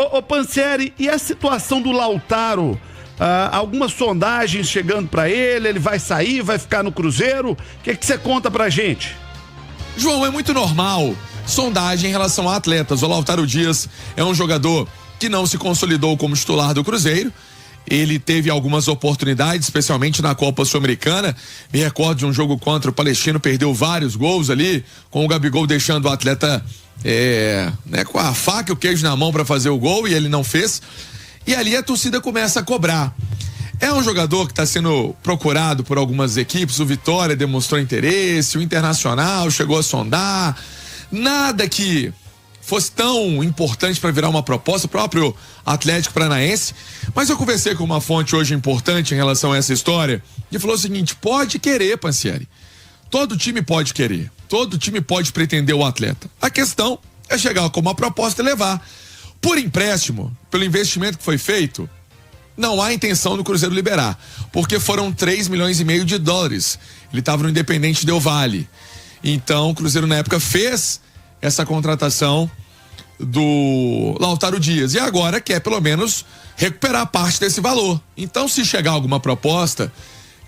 Ô Pansieri, e a situação do Lautaro? Algumas sondagens chegando pra ele vai sair, vai ficar no Cruzeiro? O que você conta pra gente? João, é muito normal sondagem em relação a atletas. O Lautaro Dias é um jogador que não se consolidou como titular do Cruzeiro. Ele teve algumas oportunidades, especialmente na Copa Sul-Americana. Me recordo de um jogo contra o Palestino, perdeu vários gols ali, com o Gabigol deixando o atleta com a faca e o queijo na mão para fazer o gol, e ele não fez. E ali a torcida começa a cobrar. É um jogador que está sendo procurado por algumas equipes. O Vitória demonstrou interesse, o Internacional chegou a sondar. Nada que fosse tão importante para virar uma proposta, o próprio Atlético Paranaense. Mas eu conversei com uma fonte hoje importante em relação a essa história e falou o seguinte: pode querer, Pansieri. Todo time pode querer, todo time pode pretender o atleta. A questão é chegar com uma proposta e levar. Por empréstimo, pelo investimento que foi feito, não há intenção do Cruzeiro liberar, porque foram 3,5 milhões de dólares. Ele estava no Independente Del Valle. Então o Cruzeiro na época fez essa contratação do Lautaro Dias e agora quer pelo menos recuperar parte desse valor. Então, se chegar alguma proposta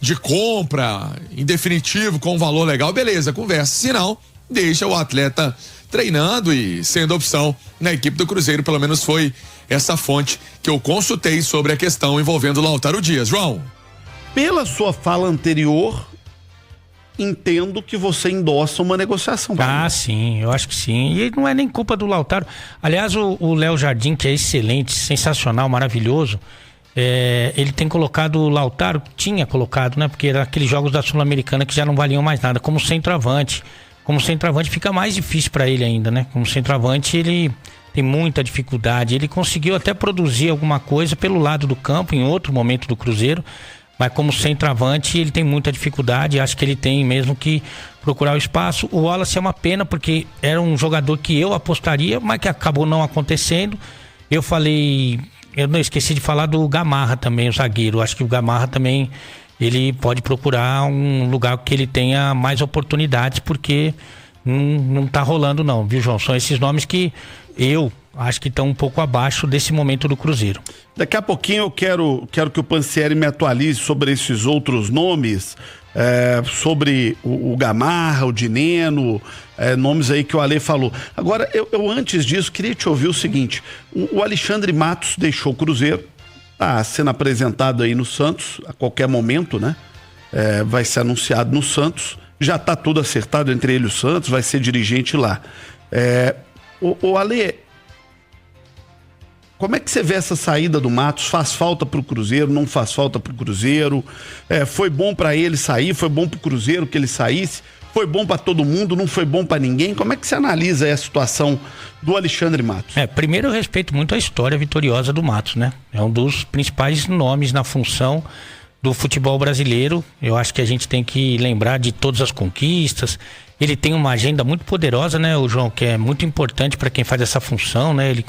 de compra em definitivo com um valor legal, beleza, conversa. Se não, deixa o atleta treinando e sendo opção na equipe do Cruzeiro. Pelo menos foi essa fonte que eu consultei sobre a questão envolvendo o Lautaro Dias. João, pela sua fala anterior, entendo que você endossa uma negociação. Sim, eu acho que sim. E não é nem culpa do Lautaro. Aliás, o Léo Jardim, que é excelente, sensacional, maravilhoso, ele tem colocado o Lautaro, tinha colocado, né? Porque era aqueles jogos da Sul-Americana que já não valiam mais nada, como centroavante. Como centroavante fica mais difícil para ele ainda, né? Como centroavante ele tem muita dificuldade. Ele conseguiu até produzir alguma coisa pelo lado do campo em outro momento do Cruzeiro, mas como centroavante ele tem muita dificuldade. Acho que ele tem mesmo que procurar o espaço. O Wallace é uma pena, porque era um jogador que eu apostaria, mas que acabou não acontecendo. Eu não esqueci de falar do Gamarra também, o zagueiro. Acho que o Gamarra também, ele pode procurar um lugar que ele tenha mais oportunidades, porque não tá rolando não, viu, João? São esses nomes que eu acho que estão um pouco abaixo desse momento do Cruzeiro. Daqui a pouquinho eu quero que o Pansieri me atualize sobre esses outros nomes, sobre o Gamarra, o Dineno, nomes aí que o Ale falou. Agora, eu antes disso queria te ouvir o seguinte: o Alexandre Matos deixou o Cruzeiro, tá sendo apresentado aí no Santos a qualquer momento, né? Vai ser anunciado no Santos, já tá tudo acertado entre ele e o Santos, vai ser dirigente lá. O Ale, como é que você vê essa saída do Matos? Faz falta pro Cruzeiro, não faz falta pro Cruzeiro? Foi bom para ele sair, foi bom pro Cruzeiro que ele saísse? Foi bom para todo mundo, não foi bom para ninguém? Como é que você analisa aí a situação do Alexandre Matos? Primeiro eu respeito muito a história vitoriosa do Matos, né? É um dos principais nomes na função do futebol brasileiro. Eu acho que a gente tem que lembrar de todas as conquistas. Ele tem uma agenda muito poderosa, né, o João, que é muito importante para quem faz essa função, né? Ele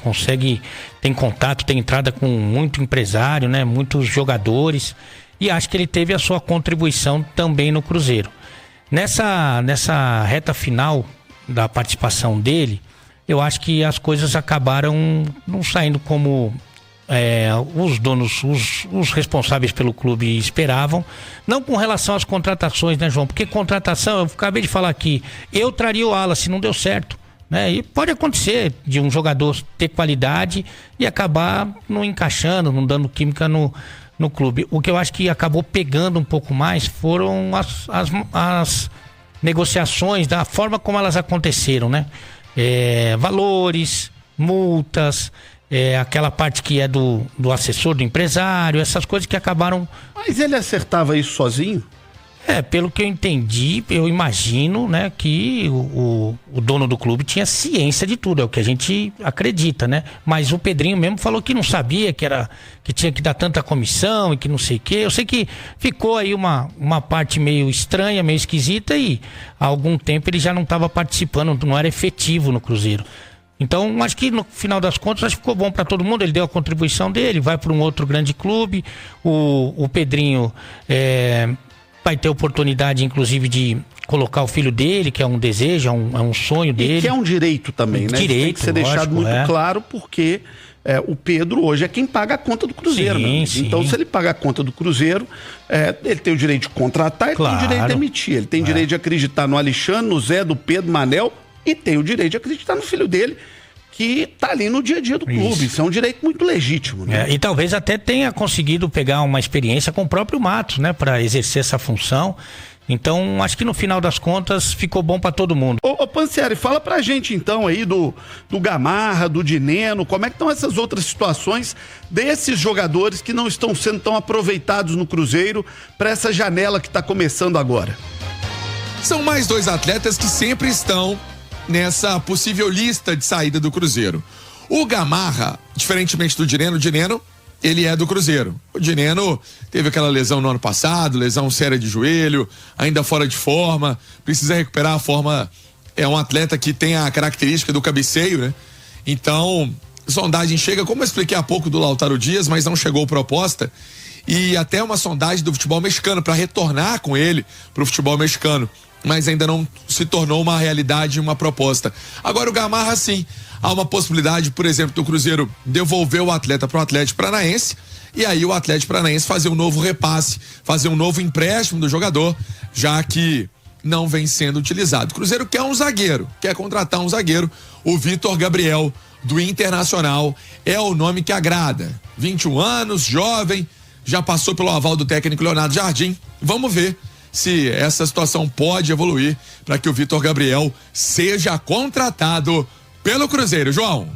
tem contato, tem entrada com muito empresário, né? Muitos jogadores, e acho que ele teve a sua contribuição também no Cruzeiro. Nessa reta final da participação dele, eu acho que as coisas acabaram não saindo como os donos, os responsáveis pelo clube esperavam, não com relação às contratações, né, João? Porque contratação, eu acabei de falar aqui, eu traria o Wallace, não deu certo, né? E pode acontecer de um jogador ter qualidade e acabar não encaixando, não dando química no clube. O que eu acho que acabou pegando um pouco mais foram as negociações, da forma como elas aconteceram, né? Valores, multas, aquela parte que é do assessor, do empresário, essas coisas que acabaram... Mas ele acertava isso sozinho? Pelo que eu entendi, eu imagino, né, que o dono do clube tinha ciência de tudo, é o que a gente acredita, né? Mas o Pedrinho mesmo falou que não sabia que tinha que dar tanta comissão e que não sei o quê. Eu sei que ficou aí uma parte meio estranha, meio esquisita, e há algum tempo ele já não estava participando, não era efetivo no Cruzeiro. Então, acho que no final das contas, acho que ficou bom para todo mundo. Ele deu a contribuição dele, vai para um outro grande clube. O Pedrinho vai ter oportunidade, inclusive, de colocar o filho dele, que é um desejo, é um sonho dele. E que é um direito também, né? Direito, tem que ser deixado muito claro, porque o Pedro hoje é quem paga a conta do Cruzeiro. Sim. Então, se ele paga a conta do Cruzeiro, ele tem o direito de contratar, ele tem o direito de demitir. Ele tem o direito de acreditar no Alexandre, no Zé, do Pedro, Manel, e tem o direito de acreditar no filho dele, que tá ali no dia a dia do clube. Isso é um direito muito legítimo, né? E talvez até tenha conseguido pegar uma experiência com o próprio Matos, né? Para exercer essa função. Então, acho que no final das contas ficou bom para todo mundo. Ô Pansieri, fala pra gente então aí do Gamarra, do Dineno, como é que estão essas outras situações desses jogadores que não estão sendo tão aproveitados no Cruzeiro para essa janela que tá começando agora? São mais 2 atletas que sempre estão nessa possível lista de saída do Cruzeiro. O Gamarra, diferentemente do Dineno, ele é do Cruzeiro. O Dineno teve aquela lesão no ano passado, lesão séria de joelho, ainda fora de forma, precisa recuperar a forma. É um atleta que tem a característica do cabeceio, né? Então, sondagem chega, como eu expliquei há pouco do Lautaro Dias, mas não chegou proposta, e até uma sondagem do futebol mexicano para retornar com ele pro futebol mexicano, mas ainda não se tornou uma realidade, uma proposta. Agora o Gamarra, sim, há uma possibilidade, por exemplo, do Cruzeiro devolver o atleta para o Atlético Paranaense, e aí o Atlético Paranaense fazer um novo repasse, fazer um novo empréstimo do jogador, já que não vem sendo utilizado. O Cruzeiro quer um zagueiro, quer contratar um zagueiro. O Vitor Gabriel, do Internacional, é o nome que agrada. 21 anos, jovem, já passou pelo aval do técnico Leonardo Jardim. Vamos ver se essa situação pode evoluir para que o Vitor Gabriel seja contratado pelo Cruzeiro. João.